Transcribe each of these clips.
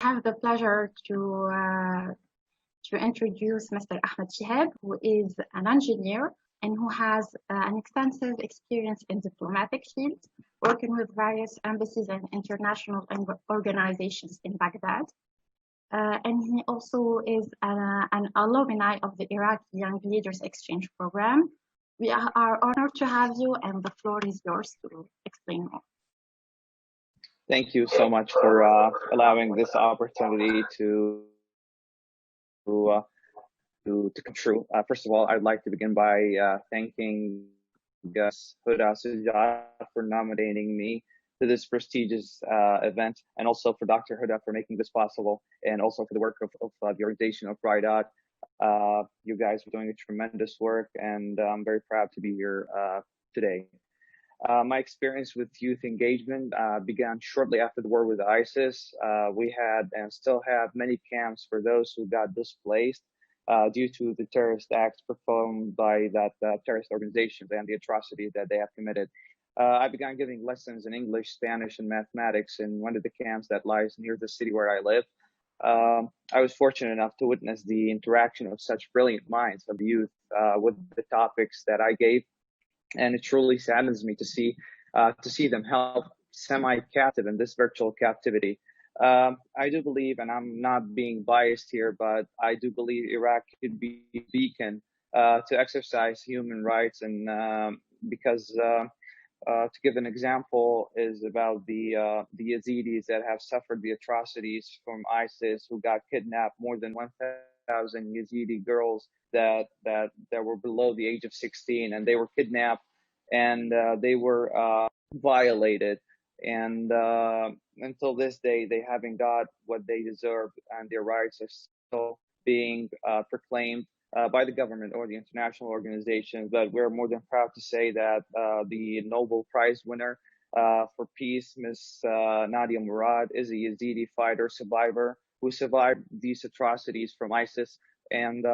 have the pleasure to introduce Mr. Ahmed, who is an engineer and who has an extensive experience in diplomatic field, working with various embassies and international organizations in Baghdad. And he also is an alumni of the Iraqi Young Leaders Exchange Program. We are honored to have you, and the floor is yours to explain more. Thank you so much for allowing this opportunity to come true. First of all, I'd like to begin by thanking Huda Sujat for nominating me to this prestigious event, and also for Dr. Huda for making this possible, and also for the work of the organization of Ridat. You guys are doing a tremendous work, and I'm very proud to be here today. My experience with youth engagement began shortly after the war with ISIS. We had and still have many camps for those who got displaced due to the terrorist acts performed by that terrorist organizations and the atrocities that they have committed. I began giving lessons in English, Spanish, and mathematics in one of the camps that lies near the city where I live. I was fortunate enough to witness the interaction of such brilliant minds of youth with the topics that I gave, and it truly saddens me to see them held semi-captive in this virtual captivity. I do believe, and I'm not being biased here, but I do believe Iraq could be a beacon to exercise human rights, and because to give an example is about the Yazidis that have suffered the atrocities from ISIS, who got kidnapped, more than 1,000 Yazidi girls that were below the age of 16, and they were kidnapped, and they were violated, and until this day they haven't got what they deserve, and their rights are still being proclaimed by the government or the international organizations. But we're more than proud to say that the Nobel Prize winner for peace, Ms. Nadia Murad, is a Yazidi fighter survivor who survived these atrocities from ISIS. And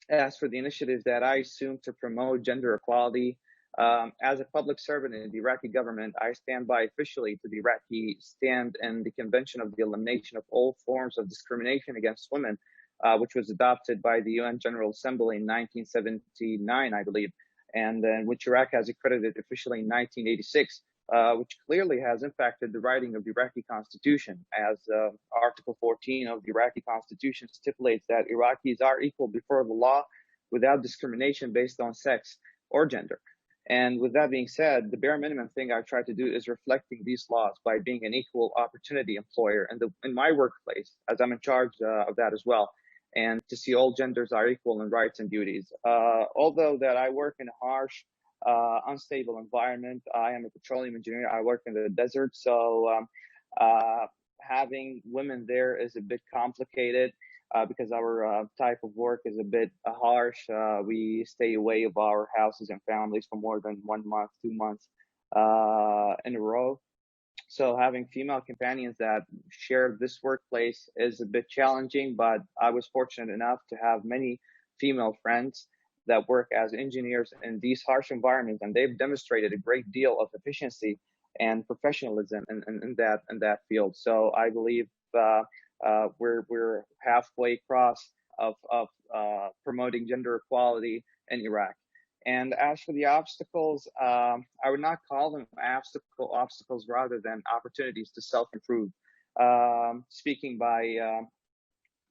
as for the initiatives that I assume to promote gender equality, as a public servant in the Iraqi government, I stand by officially to the Iraqi stand and the Convention of the Elimination of All Forms of Discrimination Against Women, which was adopted by the UN General Assembly in 1979, I believe, and which Iraq has accredited officially in 1986, which clearly has impacted the writing of the Iraqi Constitution, as Article 14 of the Iraqi Constitution stipulates that Iraqis are equal before the law without discrimination based on sex or gender. And with that being said, the bare minimum thing I try to do is reflecting these laws by being an equal opportunity employer in my workplace, as I'm in charge of that as well, and to see all genders are equal in rights and duties. Although that I work in a harsh, unstable environment, I am a petroleum engineer. I work in the desert, so having women there is a bit complicated. Because our type of work is a bit harsh. We stay away of our houses and families for more than 1 month, 2 months in a row. So having female companions that share this workplace is a bit challenging, but I was fortunate enough to have many female friends that work as engineers in these harsh environments, and they've demonstrated a great deal of efficiency and professionalism in that field. So I believe we're halfway across of promoting gender equality in Iraq. And as for the obstacles, I would not call them obstacles rather than opportunities to self-improve. Speaking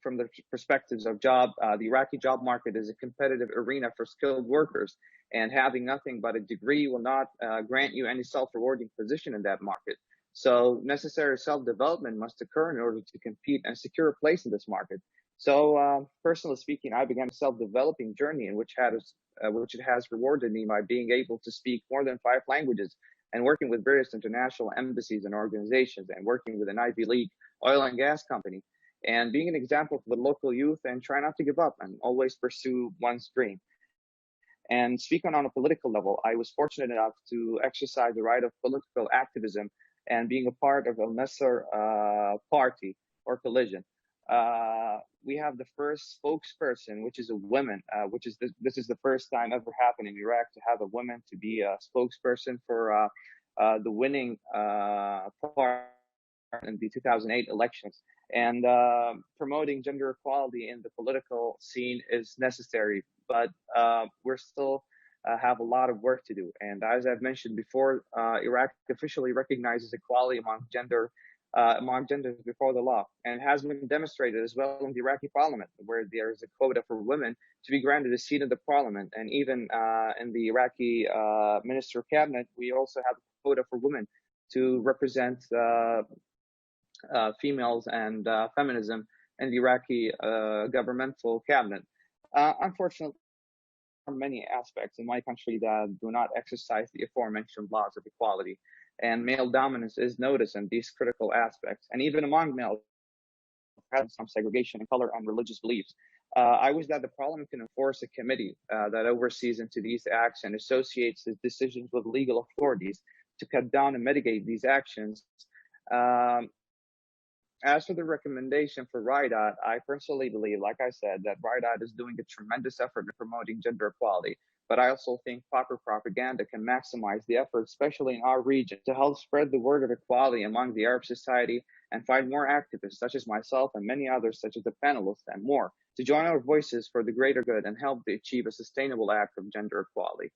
from the perspectives of job, the Iraqi job market is a competitive arena for skilled workers, and having nothing but a degree will not grant you any self-rewarding position in that market. So necessary self-development must occur in order to compete and secure a place in this market. So personally speaking, I began a self-developing journey in which it has rewarded me by being able to speak more than 5 languages and working with various international embassies and organizations, and working with an Ivy League oil and gas company, and being an example for the local youth, and try not to give up and always pursue one's dream. And speaking on a political level, I was fortunate enough to exercise the right of political activism and being a part of al-Nasr party or coalition. We have the first spokesperson, which is a woman, this is the first time ever happened in Iraq to have a woman to be a spokesperson for the winning part in the 2008 elections. And promoting gender equality in the political scene is necessary, but we're still have a lot of work to do. And as I've mentioned before, Iraq officially recognizes equality among genders before the law, and has been demonstrated as well in the Iraqi parliament, where there is a quota for women to be granted a seat in the parliament, and even in the Iraqi minister cabinet, we also have a quota for women to represent females and feminism in the Iraqi governmental cabinet. Unfortunately, there are many aspects in my country that do not exercise the aforementioned laws of equality, and male dominance is noticed in these critical aspects. And even among males, have some segregation in color and religious beliefs. I wish that the parliament can enforce a committee that oversees into these acts and associates its decisions with legal authorities to cut down and mitigate these actions. As for the recommendation for RIDOT, I personally believe, like I said, that RIDOT is doing a tremendous effort in promoting gender equality. But I also think proper propaganda can maximize the effort, especially in our region, to help spread the word of equality among the Arab society and find more activists, such as myself and many others, such as the panelists and more, to join our voices for the greater good and help to achieve a sustainable act of gender equality.